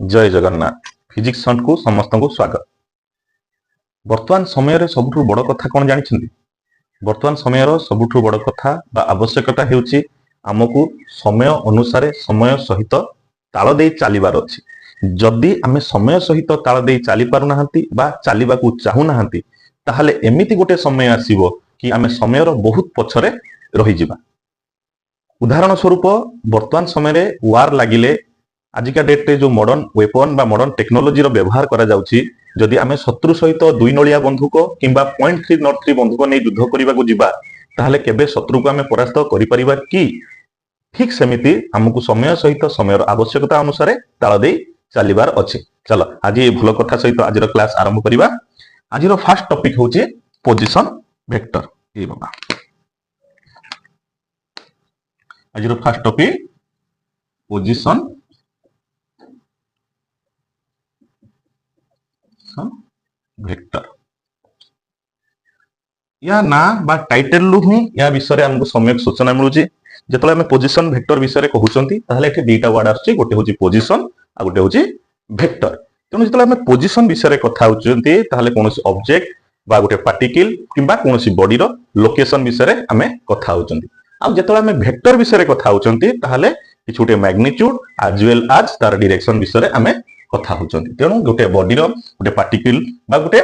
जय Jagannath physics Hunt को समस्त को स्वागत। वर्तमान समय सबुठ बड़ कथा कौन जानी? वर्तमान समय सबुठ बड़ कथा बा आवश्यकता हेउची आमको समय अनुसार समय सहित ताल दे चलिबार अछि। जदि आमे समय सहित ताल दे चली पारु नाहंती बा चलिबाकू चाहू नाहंती ताहले एमिति गोटे समय आसीबो कि आमे समयर बहुत पछरे रही जिबा। उदाहरण स्वरूप वर्तमान समय वार लागिले आजिका डेट रे जो मॉडर्न वेपन बा मॉडर्न टेक्नोलोजी रो व्यवहार करा जाउची, जदि आमे शत्रु सहित दुई नलिया बंधुक किंबा .303 बंधुक नै युद्ध करिबा को जिबा ताहले केबे शत्रु को आमे परास्त करि परिबा कि? ठीक सेमिति हमकु समय सहित समय आवश्यकता अनुसार ताल दे चलिबार अछि। चलो आज ये भलो कथा सहित आज रो क्लास आरंभ करिबा। आज रो फर्स्ट टॉपिक होची पोजीशन वेक्टर। ए बाबा आज row first topic position vector. या ना बा टाइटल लु ही या विषय रे हमको सम्यक सूचना मिलुची। जेतले हम पोजीशन वेक्टर विषय रे कहउचंती ताहले एठी दुईटा वर्ड आछी, गोटे होची पोजीशन आ गोटे होची वेक्टर। तेनु जेतले हम पोजीशन विषय रे कथा होचंती ताहले कोनोसी ऑब्जेक्ट बा गोटे पार्टिकल किंबा कोनोसी बॉडी रो लोकेशन विषय रे हमें कथा होचंती। आ जेतले हम वेक्टर विषय रे कथा होचंती ताहले किछ गोटे मैग्नीट्यूड एज वेल एज तार डायरेक्शन विषय रे हमें कथा होचंती। तेनु गोटे बॉडी रो गोटे पार्टिकल बा गोटे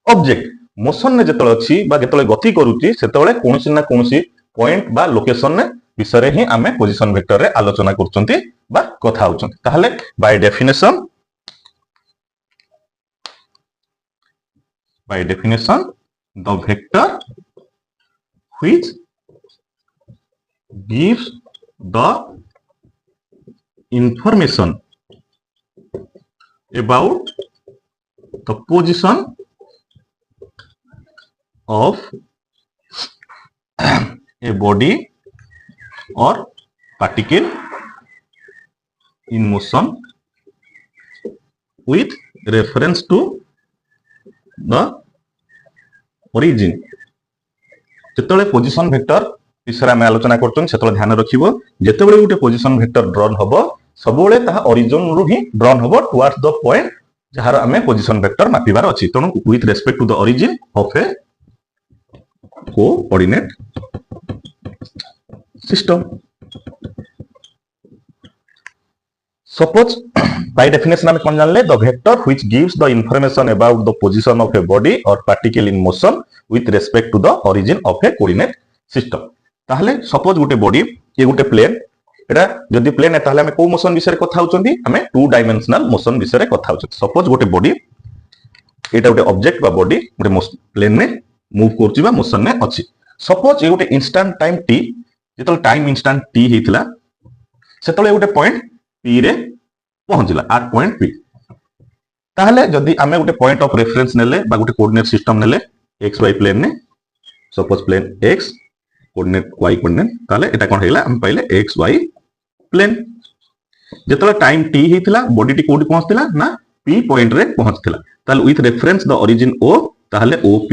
ऑब्जेक्ट मोशन ने जेतले अछि बा जेतले गति करूची सेतले कोनोसी ना कोनोसी पॉइंट बा लोकेशन ने विषय रे ही हमें पोजीशन वेक्टर रे आलोचना करचंती बा कथा होचंती। ताहले by definition the vector which gives the information about the position of a body or particle in motion with reference to the origin। जेतले पोजीशन वेक्टर विषय में आलोचना करछन सेतले ध्यान रखिबो जेतेबेले गोटे पोजीशन वेक्टर ड्रॉन हबो सबोले ताहा ओरिजिन रु ही ड्रॉन हबो टुवर्ड्स द पॉइंट जहार हमें पोजीशन वेक्टर मापिबार अछि। तणु with respect to the origin of a coordinate system. Suppose by definition हम कौन जानले the vector which gives the information about the position of a body or particle in motion with respect to the origin of a coordinate system। ताहले suppose गोटे body ये गोटे plane एटा जदि plane है ताहले हम को मोशन विषय कथा होचंती हमें टू डायमेंशनल मोशन विषय कथा होचंती। suppose गोटे बॉडी एटा गोटे ऑब्जेक्ट बा बॉडी गोटे प्लेन में मूव करछि बा मोशन में अछि। suppose ये गोटे इंस्टेंट टाइम t जेतल टाइम इंस्टेंट t हेतिला सेतले गोटे पॉइंट P रे पहुंचला एट पॉइंट P। ताहले जदि आमे गोटे पॉइंट ऑफ रेफरेंस नेले बा गोटे कोऑर्डिनेट सिस्टम नेले x y प्लेन ने suppose plane x coordinate y coordinate ताहले एटा कोन हेला हम पहिले x y प्लेन जेतले टाइम t हेतिला बॉडी टी कोडी पहुंचतिला ना P पॉइंट रे पहुंचतिला ताहले with reference the origin O ताहले OP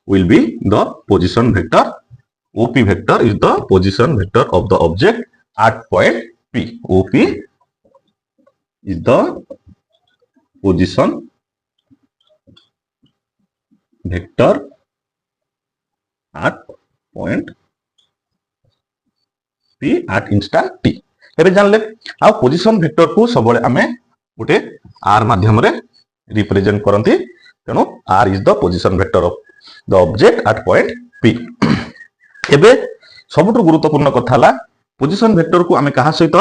will be the position vector। OP vector is the position vector of the object at point P। OP is the position vector at point P at instant t। एबे जानले आ position vector को सबले हमें गोटे r माध्यम रे represent करंती। तेनो r is the position vector of the object at point P। एबे सबुठ गुरुत्वपूर्ण कथा ला पोजीशन वेक्टर को हमें कहा सहित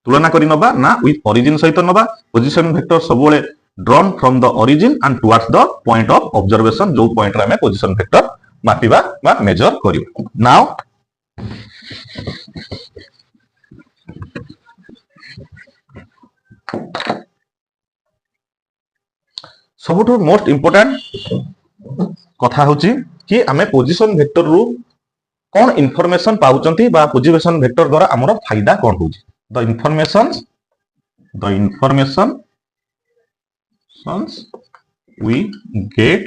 तुलना करि नबा ना विथ ओरिजिन सहित नबा। पोजीशन वेक्टर सबले drawn from the origin and towards the point of observation जो पॉइंट रे हमें पोजीशन वेक्टर मापिबा बा मेजर करिबा। नाउ सबुठ मोस्ट इंपोर्टेंट कथा होची कि हमें पोजीशन वेक्टर रु कौन इनफॉरमेशन पाउचंती बा पोजीशन वेक्टर द्वारा हमरो फायदा कौन होची। the information we get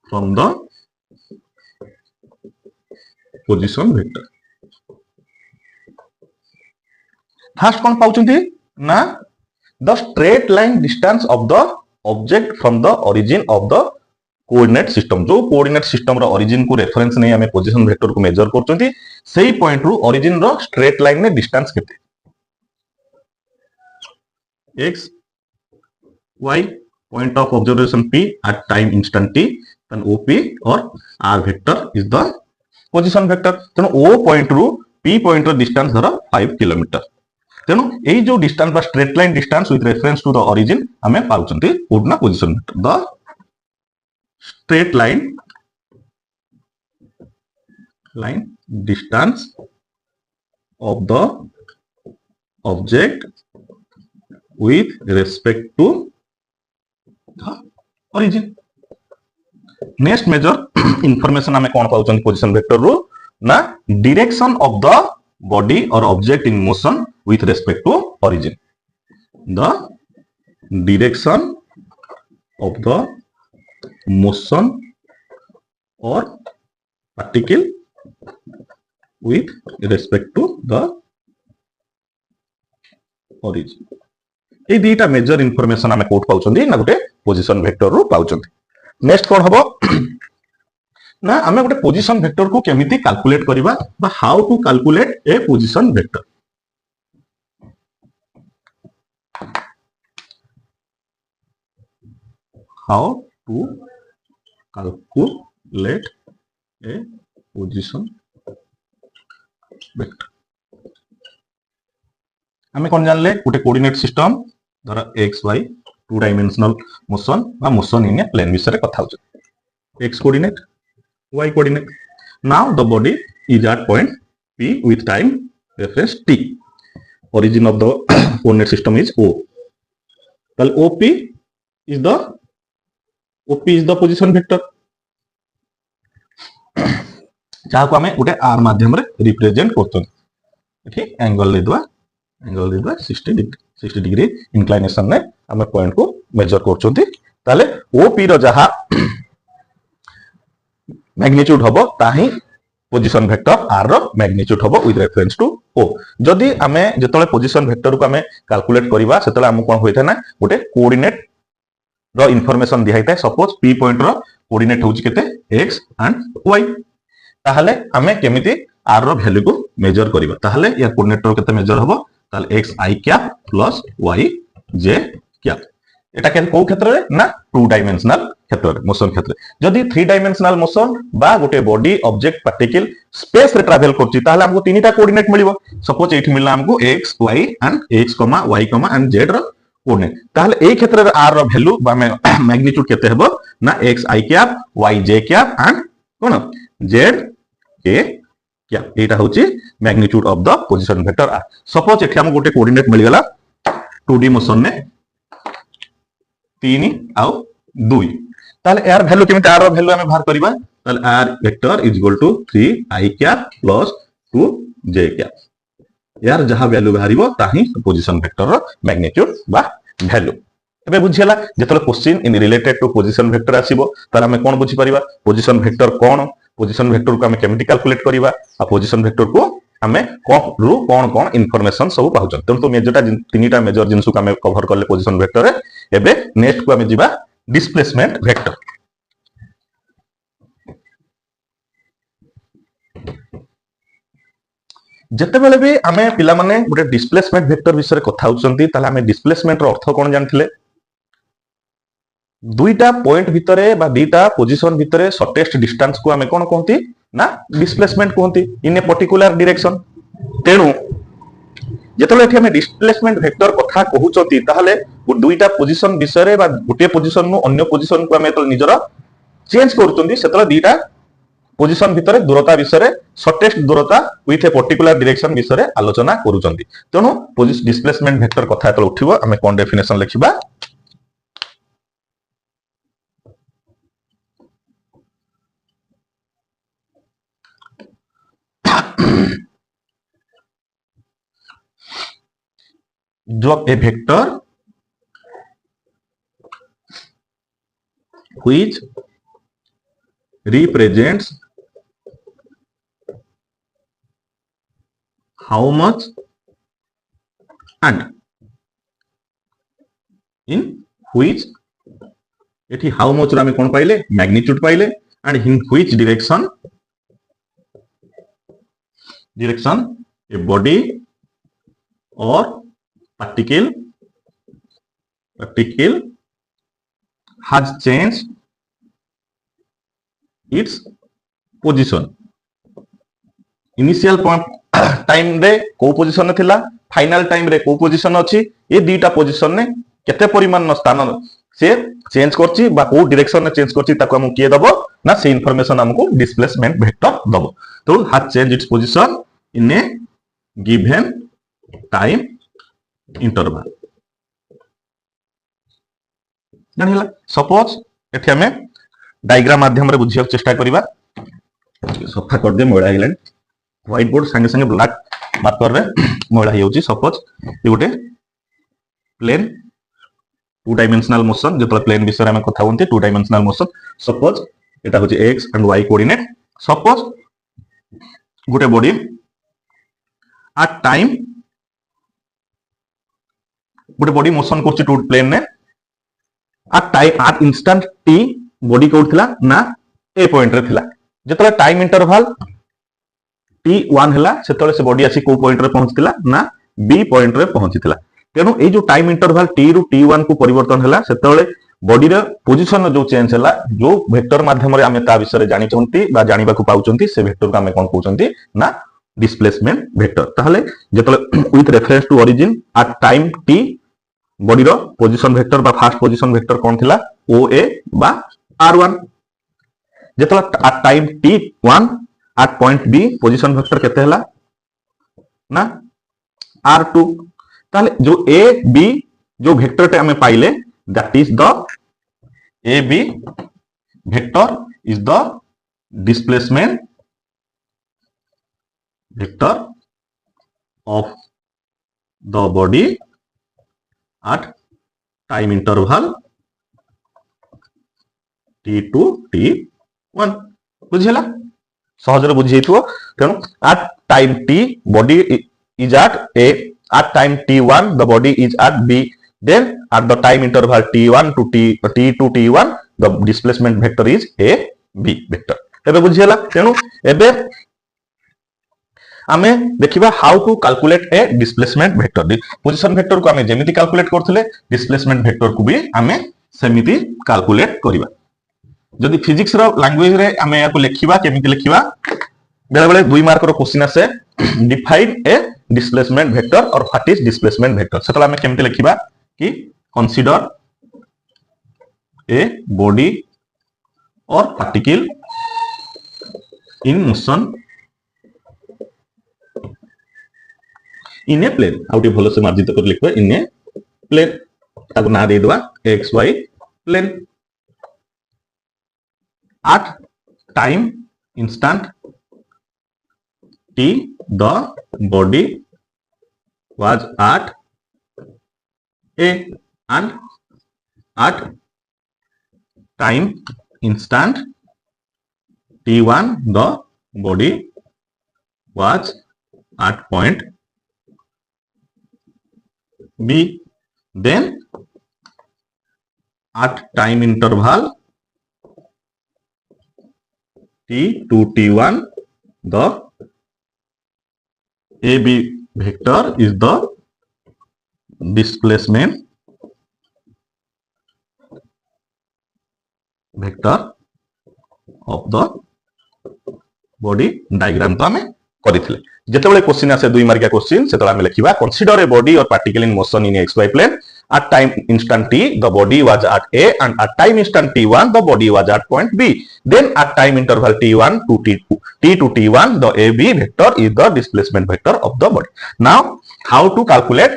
from the position vector। Fast कौन पाउचंती ना the straight line distance of the object from the origin of the coordinate system जो कोऑर्डिनेट सिस्टम रो ओरिजिन को रेफरेंस नहीं हमें पोजीशन वेक्टर को मेजर करचंती सेही पॉइंट रु origin रो straight line ने डिस्टेंस केते x y point of observation p at time instant t then op or r vector is the position vector तेणु o point रु p point रो distance धर 5 kilometre तेणु एई जो डिस्टेंस बा straight line distance with reference to the origin हमें पाउचंती कोडना position vector the straight line distance of the object with respect to the origin. Next measure information हमें कौन पाउचन पोजीशन वेक्टर रो ना direction of the body or object in motion with respect to origin. The direction of the motion or particle with respect to the origin. ये दीटा major information हमें coat पाउचंदी ना गोटे position vector रो पाउचंदी next कोन हबो ना हमें गोटे position vector को केमिति कैलकुलेट करबा बा how to calculate a position vector how to calculate a position vector हमें कौन जान ले गोटे कोऑर्डिनेट सिस्टम धर x y two dimensional motion बा मोशन इन ए प्लेन विषय कथा होछ x coordinate y coordinate now the body is at point p with time reference t origin of the coordinate system is o then op is the position vector जहाँ को हमें गोटे r माध्यम रे represent करछन एठी एंगल ले दवा 60 degree inclination ने हमें पॉइंट को मेजर करछंती ताले op रो जहाँ मैग्नीट्यूड हबो ताही पोजीशन वेक्टर r रो मैग्नीट्यूड हबो विथ रेफरेंस टू o जदी हमें जेतले पोजीशन वेक्टर को हमें कैलकुलेट करबा सेतले हम कोन होइथा ना गोटे कोऑर्डिनेट रो इनफॉरमेशन दिहाई था सपोज p पॉइंट रो कोऑर्डिनेट होची केते x एंड y ताहले हमें केमिति r रो वैल्यू को मेजर करबा ताहले या कोऑर्डिनेट रो केते मेजर हबो ताहले x i cap plus y j cap एटा केन को क्षेत्र रे ना टू डायमेंशनल क्षेत्र रे मोशन क्षेत्र जदी थ्री डायमेंशनल मोशन बा गोटे बॉडी ऑब्जेक्ट पार्टिकल स्पेस रे ट्रैवल करची ताहले हमको तीनटा कोऑर्डिनेट मिलिबो सपोज एठी मिलला हमको x y and x, y, and z रो कोऑर्डिनेट ताहले ए क्षेत्र रे r रो वैल्यू बा मैग्नीट्यूड केते हेबो ना x i cap y j cap and कोन z k कैप एटा होची magnitude of the position vector r suppose एठी हम गोटे कोऑर्डिनेट मिल गेला 2D मोशन ने 3 आउ 2 ताहले r वैल्यू केमिति r रो वैल्यू हमें बाहर करबा ताहले r vector is equal to 3 i cap plus 2 j cap यार जहां वैल्यू बाहरिबो ताही पोजीशन वेक्टर रो मैग्नीट्यूड बा वैल्यू एबे बुझियला जेतले question in related to position vector आसीबो तार हमें कोन बुझी परिबा पोजीशन वेक्टर कोन पोजीशन वेक्टर को हमें केमिति कैलकुलेट करिबा आ पोजीशन वेक्टर को हमें कोन इंफॉर्मेशन सब पाउछन तम तो मेजरटा तीनटा मेजर जिंस को हमें कवर करले पोजीशन वेक्टर रे एबे नेक्स्ट को हमें जिबा डिस्प्लेसमेंट वेक्टर जते बेले भी आमे पिला माने गोटे डिस्प्लेसमेंट वेक्टर विषय रे कथा होचंती ताले आमे डिस्प्लेसमेंट रो अर्थ कोन जानथिले दुईटा पॉइंट भितरे बा दुईटा पोजीशन भितरे शॉर्टेस्ट डिस्टेंस को आमे कोन कहंती ना डिस्प्लेसमेंट कहंती इन ए पर्टिकुलर डायरेक्शन तेनु जेतले एठी आमे डिस्प्लेसमेंट वेक्टर कथा कहउचंती ताहले दुईटा पोजीशन विषय रे बा गोटे पोजीशन नु अन्य पोजीशन को आमे तो निजरा चेंज करउचंती सेतले दुईटा पोजीशन भितरे दूरता विषय शॉर्टेस्ट दूरता विथ ए पर्टिकुलर डायरेक्शन विषय आलोचना करूचंती तेणु डिस्प्लेसमेंट वेक्टर कथा तो उठिबो हमें कोन डेफिनेशन लिखिबा जो a vector which represents how much and in which एठी हाउ मच रे कोन पाइले मैग्नीट्यूड पाइले and in which direction a body or particle has changed its position initial time रे को पोजीशन में थिला फाइनल टाइम रे को पोजीशन अछि ए दीटा पोजीशन ने केते परिमाण स्थान से चेंज करछि बा को डायरेक्शन में चेंज करछि ताको हम के दबो ना से इंफॉर्मेशन हमको डिस्प्लेसमेंट वेक्टर दबो तो has change its position in a given time interval जानिला सपोज एठी हमें डायग्राम माध्यम रे बुझिया चेष्टा करिबा सफा कर दे मोळा गेलन व्हाइट बोर्ड संगे संगे ब्लैक मार्कर रे मोळा हेउची सपोज ए गोटे प्लेन टू डायमेंशनल मोशन जेतला प्लेन विषय हम कथा होंते टू डायमेंशनल मोशन सपोज एटा होची x and y coordinate suppose गोटे बॉडी एट टाइम गोटे बॉडी मोशन करछि टू प्लेन ने एट इंस्टेंट t बॉडी कोड थिला ना ए पॉइंट रे थिला जेतला टाइम इंटरवल t1 हला सेतले से बॉडी आसी को पॉइंट रे पहुंचतिला ना b पॉइंट रे पहुंचतिला तेनु ए जो टाइम इंटरवल t रु t1 को परिवर्तन हला सेतले बॉडी रे पोजीशन जो चेंज हला जो वेक्टर माध्यम रे हमें ता विषय जानि चंती बा जानिबा को पाउचंती से वेक्टर को हमें कोन कहउचंती ना डिस्प्लेसमेंट वेक्टर ताहले जेतले with reference to origin at time t body रो पोजीशन वेक्टर बा फर्स्ट पोजीशन वेक्टर कोन थिला OA बा R1 जेतला at time t1 at point B position vector केते हला ना R2 ताले जो A B जो वेक्टर टे हमें पाइले that is the AB vector is the displacement vector of the body at time interval t to t1 बुझिला सहज रे बुझि जइतो तेनु at time t body is at a at time t1 the body is at b then at the time interval t1 to t1 the displacement vector is a b vector एबे बुझिला तेनु एबे आमे देखिबा how to calculate a displacement vector position vector को आमे जेमिति calculate करथले displacement vector को भी आमे सेमिति कैलकुलेट करिबा जदि फिजिक्स रो लैंग्वेज रे आमे याको लिखिबा केमिति लिखिबा बेले बेले 2 मार्क रो क्वेश्चन आसे define a displacement vector or what is displacement vector सेतला आमे केमिति लिखिबा कि consider a body or particle in motion in a plane आउटे भलो से मार्जित कर लिखबा इन ए प्लेन ताको ना दे दवा x y plane at time instant t the body was at a and at time instant t1 the body was at point B then at time interval t to t1 the AB vector is the displacement vector of the body diagram तो हमें करिथिले जेतेबेले question आसे 2 मार्किया question सेतला हमें लिखिबा consider a body or particle in motion in xy plane at time instant t the body was at a and at time instant t1 the body was at point b then at time interval t1 to t to t1 the AB vector is the displacement vector of the body now how to calculate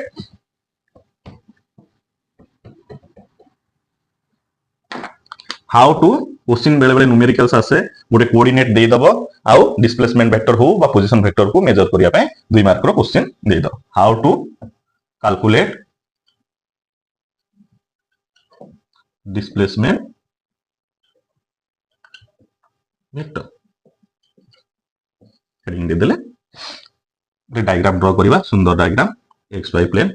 how to question बेले बेले numericals आसे गोटे coordinate दे दबो आउ displacement vector हो बा position vector को major करिया पे 2 मार्क रो क्वेश्चन दे दो how to calculate displacement vector heading दे देले रे डायग्राम ड्रा करिवा सुंदर diagram xy plane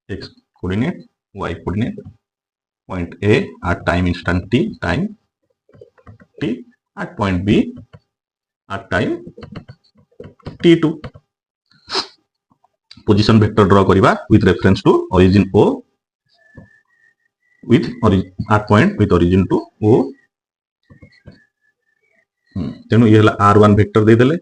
x coordinate y coordinate, point A at time instant t, at point B at time t2. Position vector draw करिबा with reference to origin O with at point with origin to O. तेणु ये हला r1 vector दे देले,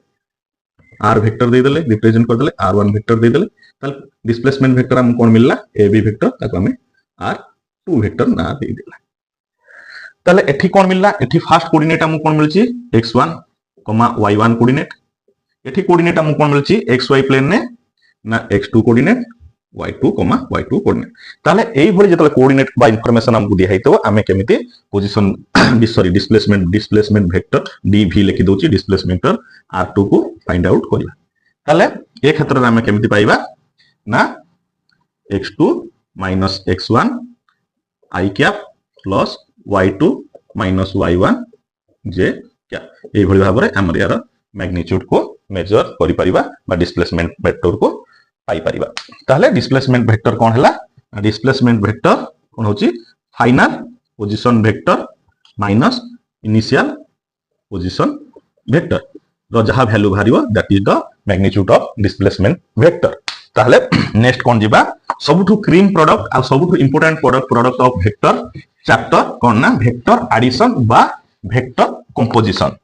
r vector दे देले, represent कर देले, r1 vector दे देले, ताल डिस्प्लेसमेंट वेक्टर हम कोन मिलला ab वेक्टर, ताको हमें r2 वेक्टर ना दे देला। ताले एठी कोन मिलला, एठी फर्स्ट कोऑर्डिनेट हम कोन मिलची x1, y1 कोऑर्डिनेट, एठी कोऑर्डिनेट हम कोन मिलची xy प्लेन ने ना x2 coordinate, y2, y2 coordinate. ताले एई भली जेतले कोऑर्डिनेट बा इंफॉर्मेशन हमकु दिया हैतो आमे केमिति position sorry displacement vector dv लिखि दोची, डिस्प्लेसमेंट r2 को फाइंड आउट करिवा। ताले ए क्षेत्र रे आमे केमिति पाइबा ना x2 - x1 i cap plus y2 - y1 j cap. एई भली भाबरे हमर यार मैग्नीट्यूड को मेजर करि परिबा बा डिस्प्लेसमेंट वेक्टर को पाई परिबा। ताले डिस्प्लेसमेंट वेक्टर कोन हला, डिस्प्लेसमेंट वेक्टर कोन होची final position vector minus initial position vector रो जहा वैल्यू भारिबो that is the magnitude of displacement vector. ताले नेक्स्ट कोन जिबा सबुठु क्रीम प्रोडक्ट आ सबुठु important product of vector chapter कोन ना वेक्टर एडिशन बा वेक्टर कंपोजिशन।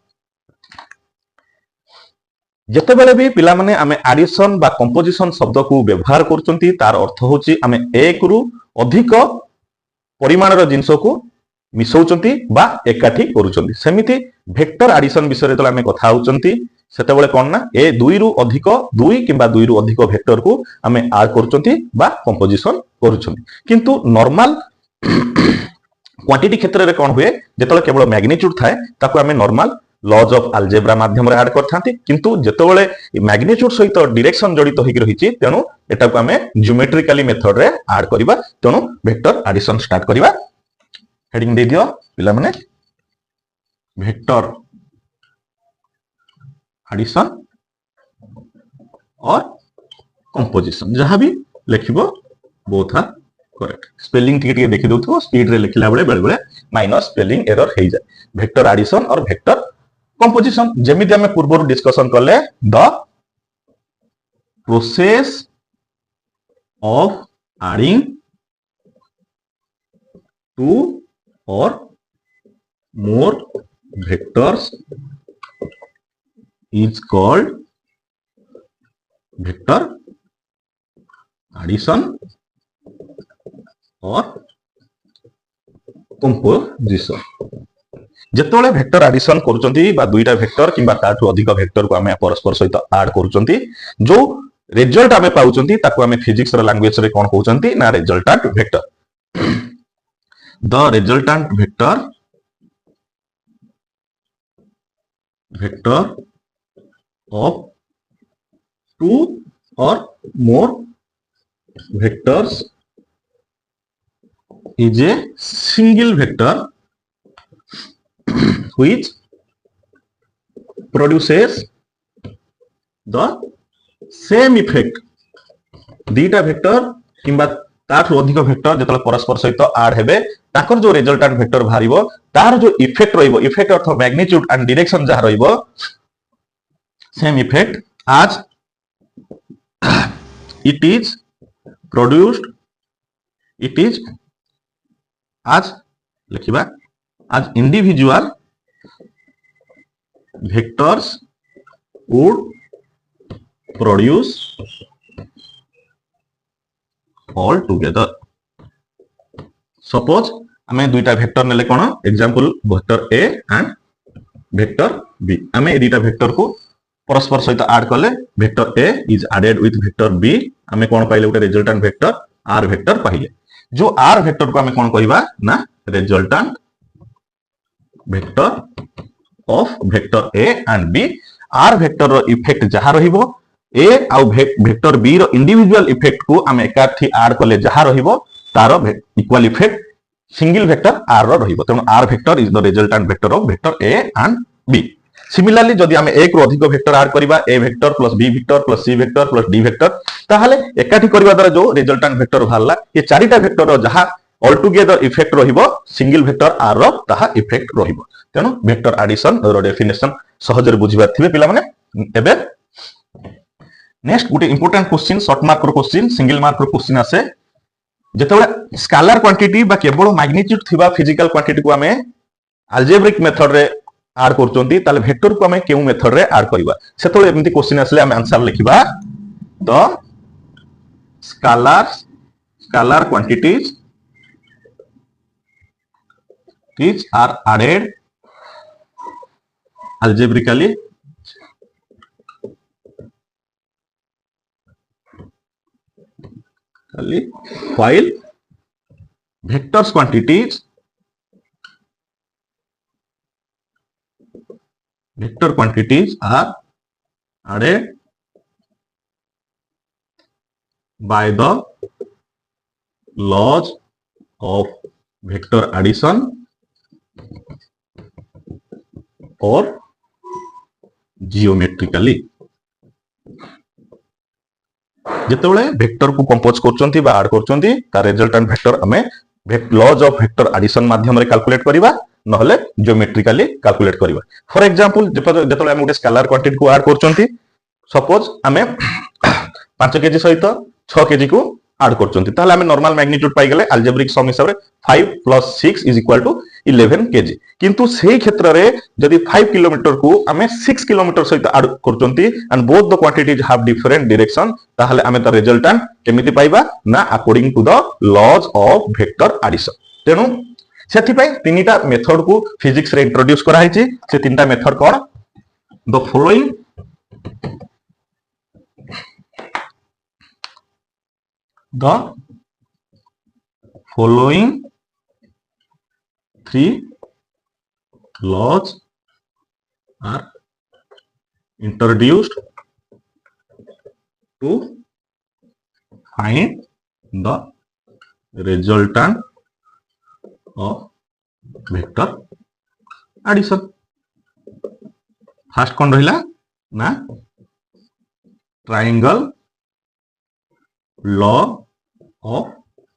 जते बेले भी पिला माने आमे एडिशन बा कंपोजिशन शब्द को व्यवहार करचंती तार अर्थ होची आमे एक रु अधिक परिमाण रो जिंस को मिसौचंती बा एकाठी करूचंती। सेमिति वेक्टर एडिशन विषय रे आमे कथा होचंती सेते बेले कोन ना ए दुई रु अधिक दुई किबा दुई रु अधिक वेक्टर को आमे ऐड करूचंती बा कंपोजिशन करूचंती। किंतु नॉर्मल क्वांटिटी क्षेत्र रे कोन हुए जेतले केवल मैग्नीट्यूड थाए ताको आमे नॉर्मल लॉज ऑफ अलजेब्रा माध्यम रे ऐड करथांती, किंतु जेतेबेले मैग्नीट्यूड सहित डायरेक्शन जड़ित होई रहिची तेनु एटा को हमें ज्योमेट्रिकली मेथड रे ऐड करिबा। तेनु वेक्टर एडिशन स्टार्ट करिबा। हेडिंग दे दियो पिला माने वेक्टर एडिशन और कंपोजिशन जहां भी लिखिबो बोथ आर करेक्ट। स्पेलिंग टिके देखि दउथो स्पीड रे लिखला बेले माइनस स्पेलिंग एरर हे जाय। Vector addition or vector composition जेमिति हमें पूर्व डिस्कशन करले the process of adding two or more vectors is called vector addition or composition. जेतोले वेक्टर एडिशन करूचंती बा दुईटा वेक्टर किबा ताठू अधिक वेक्टर को हमें परस्पर सहित ऐड करूचंती जो रिजल्ट हमें पाउचंती ताको हमें फिजिक्स रे लैंग्वेज रे कोन कहउचंती ना resultant vector. The resultant vector of two or more vectors is a single vector which produces the same effect। दीटा वेक्टर किंबा ताठू अधिक वेक्टर जेतले परस्पर सहित ऐड हेबे ताकर जो रिजल्टेंट वेक्टर भारिबो तार जो इफेक्ट रहिबो इफेक्ट अर्थ मैग्नीट्यूड एंड डायरेक्शन जहा रहिबो same effect as it is produced it is as लिखिबा as individual vectors would produce all together. Suppose हमें दुईटा वेक्टर नेले कोन example vector A and vector b. हमें दुईटा वेक्टर को परस्पर सहित ऐड करले vector a is added with vector b हमें कोन पाइले उटे रिजल्टेंट वेक्टर आर वेक्टर पाइले। जो आर वेक्टर को हमें कौन कहबा ना resultant vector of vector A and B. R vector रो इफेक्ट जहा रहिबो ए आ वेक्टर बी रो इंडिविजुअल इफेक्ट को हमें एकाठी ऐड करले जहा रहिबो तारो equal effect single vector R रो रहिबो। तेनु R vector is the resultant vector of vector A and B. Similarly जदि आम एक रु अधिक वेक्टर ऐड करबा A vector plus B vector plus C vector plus D vector ताहले एकाठी करबा द्वारा जो रिजल्टेंट वेक्टर बाहरला ये चारिटा वेक्टर रो जहां ऑल टुगेदर इफेक्ट रहिबो सिंगल वेक्टर आर रो ताहा इफेक्ट रहिबो तेनु वेक्टर एडिशन रो डेफिनेशन सहजरे बुझिबा थिबे पिला माने एबे नेक्स्ट गोटे इंपोर्टेंट क्वेश्चन शॉर्ट मार्क रो क्वेश्चन सिंगल मार्क रो क्वेश्चन आसे जेतेबेले स्केलर क्वांटिटी बा केवल मैग्नीट्यूड थिबा फिजिकल क्वांटिटी को हमें अल्जेब्रिक मेथड रे ऐड करचोंती ताले वेक्टर को हमें केउ मेथड रे ऐड करबा सेतोले एमती क्वेश्चन आसले हम आंसर लिखिबा the scalar quantities which are added algebraically while vectors quantities are added by the laws of vector addition or geometrically जेतेबेले वेक्टर को कंपोज करचोंती बा ऐड करचोंती ता रिजल्टेंट वेक्टर हमें लॉज ऑफ वेक्टर एडिशन माध्यम रे कैलकुलेट करबा नहले जियोमेट्रिकली कैलकुलेट करबा फॉर एग्जांपल जेतेबेले हम गुटे स्केलर क्वांटिटी को ऐड करचोंती सपोज हमें 5 केजी सहित 6 केजी को ऐड करचोंती ताले हमें नॉर्मल मैग्नीट्यूड पाई गेले अल्जेब्रिक सम हिसाब रे 5 + 6 = 11 केजी किंतु सेही क्षेत्र रे जदि 5 किलोमीटर को हमें 6 किलोमीटर सहित ऐड करचोंती and both the quantities have different direction ताहले हमें त रिजल्टेंट केमिति पाइबा ना according to the laws of vector addition तेनु सेथि पय तीनटा मेथड को फिजिक्स रे इंट्रोड्यूस करा हिची से तीनटा method cone the following three laws are introduced to find the resultant of vector addition. First कौन रहिला ना triangle law of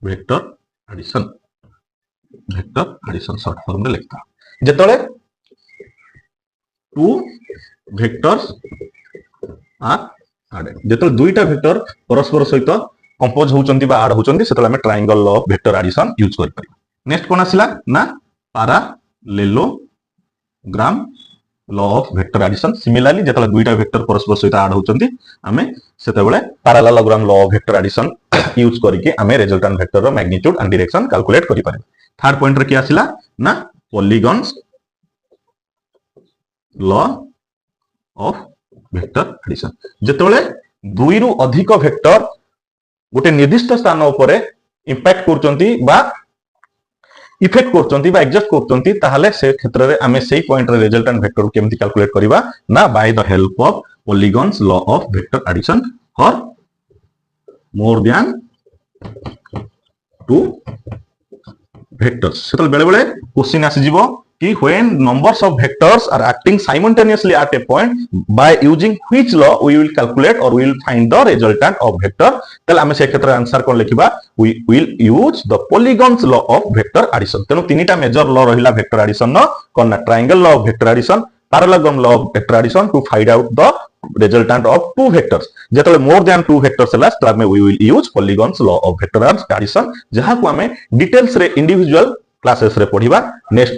vector addition short form रे लिखता जेतले टू वेक्टर्स आर एडेड जेतले दुईटा वेक्टर परस्पर सहित कंपोज होचंती बा ऐड होचंती सेतले हम triangle law of vector addition use करि पारि नेक्स्ट कोन आसिला ना parallelogram law of vector addition similarly जेतले दुईटा वेक्टर परस्पर सहित ऐड होचंती हमें सेतेबेले parallelogram law of vector addition use करके हमें रिजल्टेंट वेक्टर रो मैग्नीट्यूड एंड डायरेक्शन कैलकुलेट करि पारि थर्ड पॉइंट रे की आसिला ना polygons law of vector addition जेतेबेले दुई रु अधिक वेक्टर गोटे निर्दिष्ट स्थान उपरे इंपैक्ट करचंती बा इफेक्ट करचंती बा एग्जिस्ट करचंती ताहले से क्षेत्र रे हमें सेही पॉइंट रे रिजल्टेंट वेक्टर को केमति कैलकुलेट करबा ना by the help of polygons law of vector addition for more than two vectors सेतल बेले बेले क्वेश्चन आसी जीवो कि when numbers of vectors are acting simultaneously at a point by using which law we will calculate or we will find the resultant of vector तले हम से क्षेत्र आंसर कोन लिखिबा we will use the polygons law of vector addition तेनु तीनटा major law रहिला vector addition न कोन ना triangle law of vector addition parallelogram law of vector addition to find out the resultant of two vectors जेतले more than two vectors हला तब में we will use polygons law of vector addition जहां को हमें डिटेल्स रे individual classes रे पढिबा next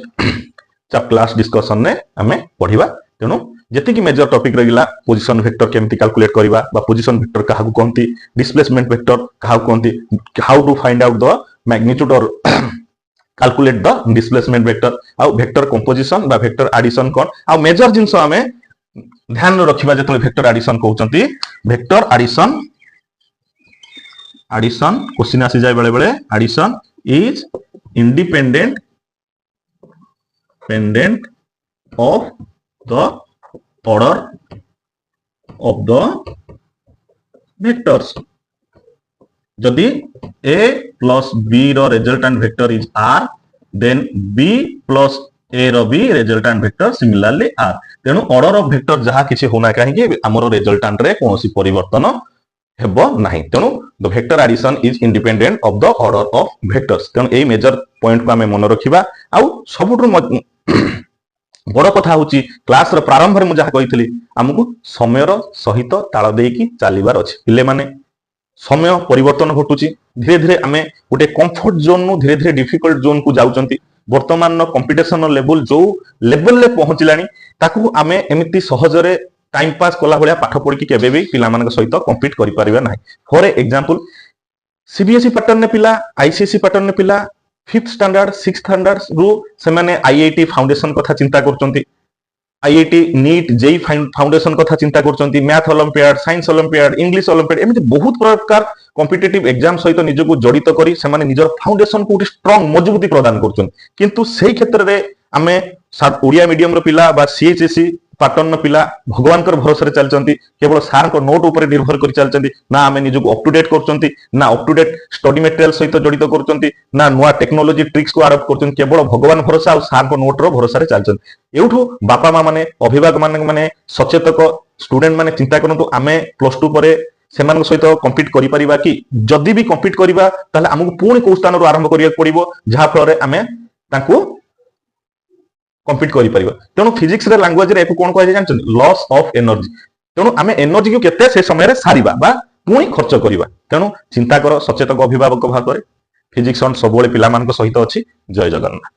chapter class discussion ने हमें पढिबा तेनु जति की मेजर टॉपिक रहिला पोजीशन वेक्टर केमति कैलकुलेट करबा बा पोजीशन वेक्टर काहा को कोनती डिस्प्लेसमेंट वेक्टर काहा को कोनती how to find out the magnitude और कैलकुलेट द डिस्प्लेसमेंट वेक्टर आ वेक्टर कंपोजिशन बा वेक्टर एडिशन कोन आ मेजर जिंस हमें ध्यान रखिबा जेतले वेक्टर एडिशन कहउचंती वेक्टर एडिशन क्वेश्चन आसी जाय बेले बेले addition is independent of the order of the vectors जदि a plus b रो resultant vector is r then b plus a रो भी रिजल्टेंट वेक्टर सिमिलरली r तेणु ऑर्डर ऑफ वेक्टर जहाँ किसी होना कहीं आमर रिजल्टांट रे कौन परिवर्तन हेबो नहीं। तेणु the vector addition is independent of the order of vectors. तेणु ए मेजर पॉइंट को आम मन रखा। आउ सबुठु बड़ कथा हूँ क्लास प्रारंभ में मुझे कही आमको समय सहित ताल देकी चलबार अच्छे। पिले माने समय परिवर्तन घटुची धीरे धीरे आम गोटे कंफर्ट जोन नु धीरे धीरे डिफिकल्ट जोन को जाउचंती। वर्तमान कंपिटिशन लेवल जो लेवल ले पहुंचलानी ताकू आम एमती सहजरे टाइम पास कला भाया पाठ पढ़ी केबे भी पिला मानक सहित कम्पीट करि परिबा नाही। फॉर एग्जांपल सीबीएसई पैटर्न पिला आईसीएसई पैटर्न पिला 5th स्टैंडर्ड 6th स्टैंडर्ड रु से माने आईआईटी फाउंडेशन कथा चिंता करचंती। आईआईटी नीट जेई फाउंडेशन कथा चिंता करचंती। Math olympiad science olympiad English olympiad एमती बहुत प्रकार कॉम्पिटिटिव एग्जाम सहित निजको जड़ित करी से माने निजर फाउंडेशन को स्ट्रांग मजबूती प्रदान करचंती। किंतु सेही क्षेत्र रे आमे ओडिया मीडियम रो पिला बा सीएचएसई पैटर्न पिला भगवान भरोसा चलती केवल सार को नोट उपर निर्भर कर चलती ना आम निजको अप टू डेट करचंती ना up to date study material सहित जड़ित करचंती ना नुआ टेक्नोलोजी ट्रिक्स को आरोप करचंती। केवल भगवान भरोसा और सार को नोट रो भरोसा चलती। एठू बापा माँ माने अभिभावक माने सचेतक स्टूडेंट माने चिंता करंतु आमे +2 परे सेमान सहित कम्पीट करि परिबा कि जदि भी कम्पीट करिबा ताले हमकु पुणी को स्थान आरंभ करिया पड़िबो जहा फल आमे ताकू कम्पीट करि परिबा। तेणु फिजिक्स रे लैंग्वेज रे एको कोन कहै जानछन लॉस ऑफ एनर्जी। तेणु आमे एनर्जी को केते से समय रे सारिबा बा पुणी खर्च करिबा। तेणु चिंता कर सचेतक अभिभावक भाव करे फिजिक्स सबले पिला मान सहित अछि। जय जगन्नाथ।